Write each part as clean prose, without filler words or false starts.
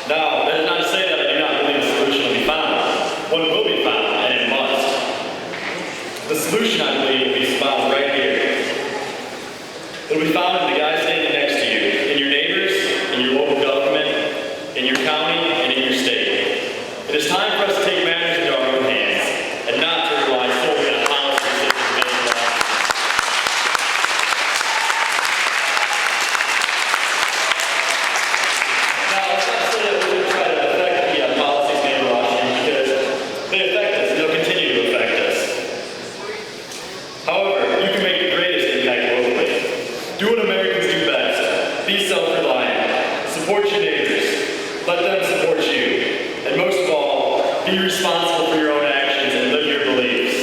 Now, that is not to say that I do not believe a solution will be found. One will be found, and it must. The solution, I believe, will be found right here. It will be found in the guy standing next to you, in your neighbors, in your local government, in your county, and in your state. It is time for us to take matters into our own hands, and not to rely solely on policy decisions made in Washington. Now, let's not say that we're going to try to affect the policies made in Washington, because they affect us, and they'll continue to affect us. However, you can make the greatest impact locally. Do what Americans do best. Be self-reliant. Support your neighbors. Let them support you. And most of all, be responsible for your own actions and live your beliefs.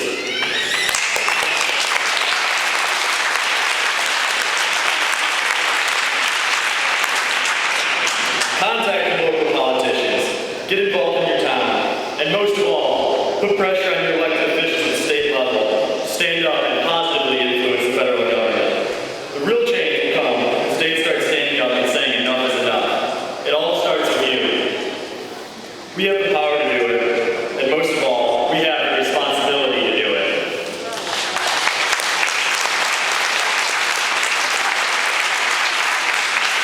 Contact your local politicians. Get involved in your town. And most of all, put pressure on your elected officials at the state level. Stand up and positively influence the federal government. The real change will come when states start standing up and saying enough is enough. It all starts with you. We have the power to do it, and most of all, we have the responsibility to do it.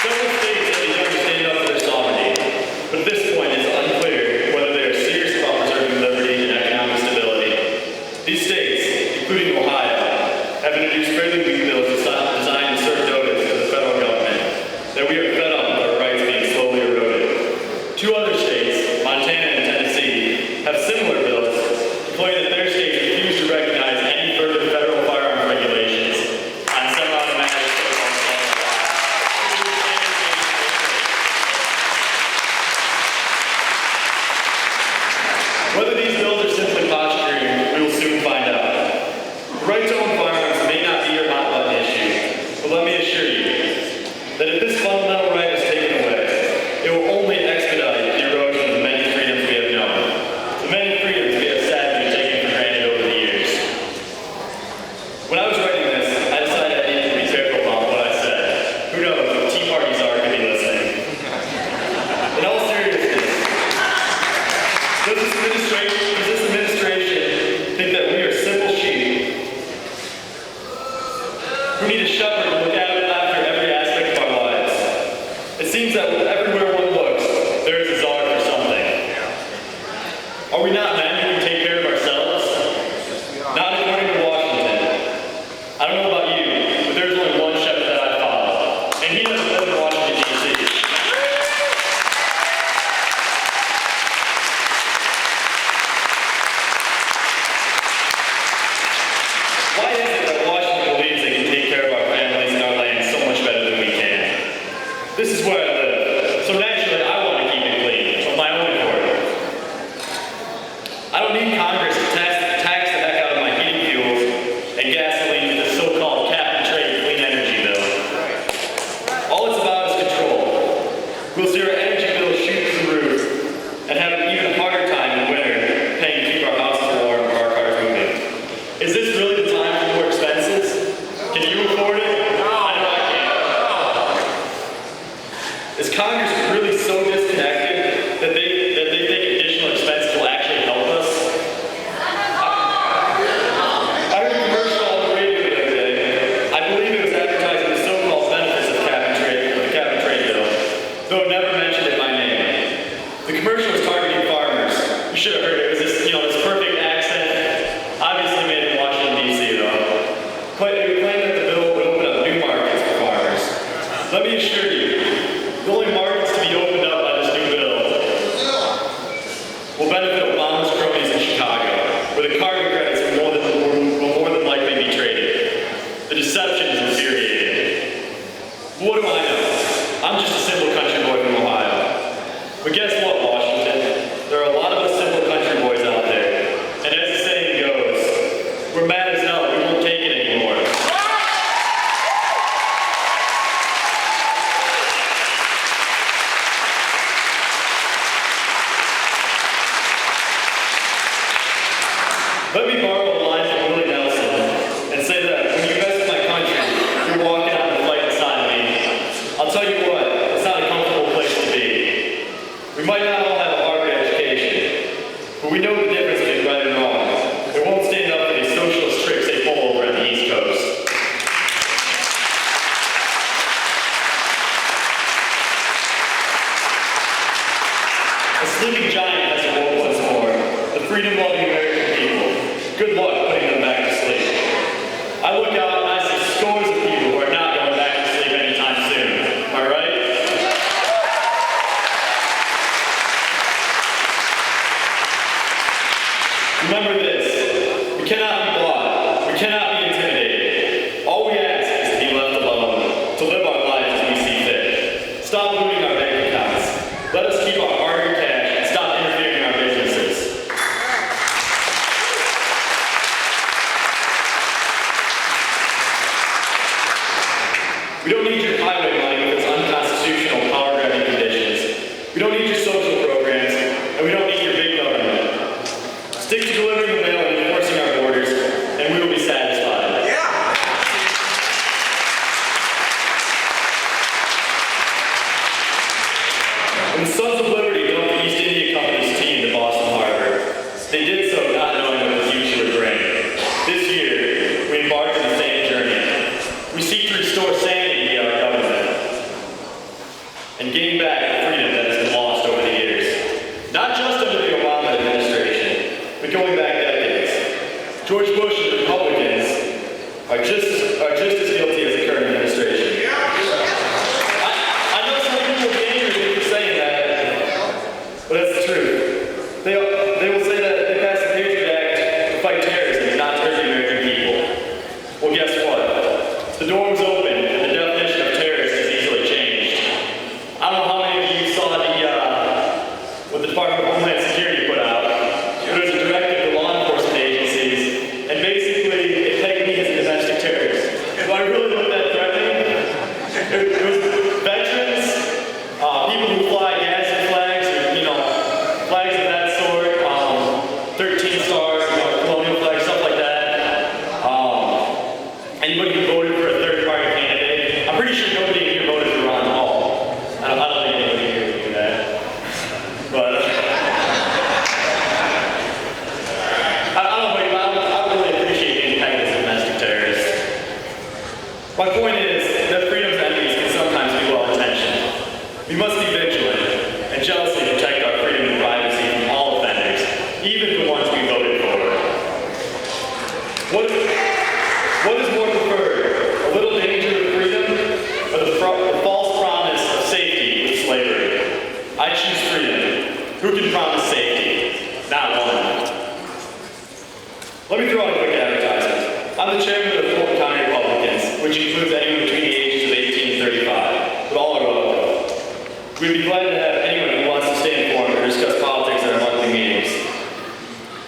Several states have begun to stand up for their sovereignty, but at this point it's unclear whether they are serious about preserving liberty and economic stability. These states, including Ohio, have introduced fairly weak bills designed to serve notice to the federal government that we are fed up with our rights being slowly eroded. Two other states, Montana and Tennessee, have similar bills declaring that their states refuse to recognize any further federal firearms regulations on semi-automatic so-called Whether these bills are simply posturing, we will soon find out. The right to own firearms may not be your hot button issue, but let me assure you that if this fundamental right is taken away, it will only expedite the erosion of the many freedoms we have known, the many freedoms we have sadly taken for granted over the years. When I was writing this, I decided I needed to be careful about what I said. Who knows, if tea parties are going to be listening. In all seriousness, does this administration think that we are simple sheep who need a shepherd to look after every aspect of our lives? It seems that everywhere one looks, there is a czar for something. Are we not men who can take care of ourselves? Not according to Washington. I don't know about you, but there's only one shepherd that I follow, and he doesn't live in Washington, D.C. Why is it that Washington believes they can take care of our families and our land so much better than we can? This is where I live, so naturally I want to keep it clean, of my own accord. I don't need Congress to tax the heck out of my heating fuels and gasoline with the so-called cap-and-trade clean energy bill. All it's about is control. We'll see our energy bills shoot through the roof and have an even harder time in winter paying to keep our houses warm or our cars moving. Is this really the time for more expenses? Can you afford it? I know I can't. Is Congress really so disconnected that they think additional expenses will actually help us? I heard a commercial on the radio the other day. I believe it was advertising the so-called benefits of the cap-and-trade bill, though it never mentioned it by name. The commercial was targeting farmers. You should have heard it. It was this perfect accent, obviously made in Washington, D.C., though. It claimed that the bill would open up new markets for farmers. Let me assure you, the only markets to be opened up by this new bill will benefit Obama's cronies in Chicago, where the carbon credits will more than likely be traded. The deception is infuriating. But what do I know? I'm just a simple country boy from Ohio. A sleeping giant has awoke once more. The freedom-loving American people. Good luck putting them back to sleep. I look out and I see scores of people who are not going back to sleep anytime soon. Am I right? Remember this. We cannot be blocked. We cannot be intimidated. All we ask is to be left alone, to live our lives as we see fit. Stop looting our bank accounts. Let us keep our hard-earned cash and stop interfering in our businesses. We don't need your highway money with its unconstitutional power-grabbing conditions. We don't need your social programs, and we don't need your big government. Stick to delivering the mail and enforcing our borders, and we will be satisfied. Yeah. When the Sons of Liberty dumped the East India Company's team to Boston Harbor, they did so not knowing what the future would bring. This year, we embarked on the same journey. We seek to restore sanity in our government and gain back the freedom that has been lost over the years. Not just under the Obama administration, but going back decades. George Bush and the Republicans are just as guilty as the current administration. I know some people will be angry for saying that, but that's the truth. They will say that they passed the Patriot Act to fight terrorism and not hurt the American people. Well, guess what? The door was open, and the definition of terrorist is easily changed. I don't know how many of you saw what the Department of Homeland Security put out. It was a directive to law enforcement agencies, and basically it pegged me as a domestic terrorist. Do I really look that threatening? It was veterans, people who fly Gadsden flags, or, flags of that sort, 13 stars, colonial flags, stuff like that. Anybody who voted for a third-party candidate. I'm pretty sure nobody here voted for Ron Hall. I don't think anybody here would do that. But I really appreciate being pegged as a domestic terrorist. My point is that freedom's enemies can sometimes be well-intentioned. We must be vigilant and jealously protect our freedom and privacy from all offenders, even the ones we voted for. What is more preferred? A little danger with freedom, or the false promise of safety with slavery? I choose freedom. Who can promise safety? Not one. Let me throw out a quick advertisement. I'm the chairman of the Fulton County Republicans, which includes anyone between the ages of 18 and 35, but all are welcome. We'd be glad to have anyone who wants to stay informed or discuss politics at our monthly meetings.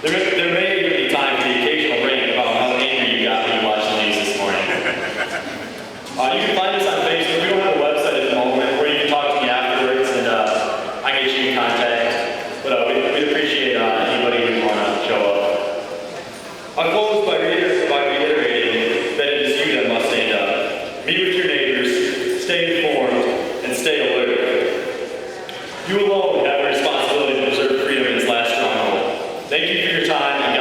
There may even be time for the occasional rant about how angry you got when you watched the news this morning. You can find us on Facebook. We don't have a website at the moment where you can talk to me afterwards and I can get you in contact. But we'd appreciate anybody who would want to show up. I'll close by reiterating that it is you that must stand up. Meet with your neighbors, stay informed, and stay alert. You alone have a responsibility to preserve freedom in its last stronghold. Thank you for your time.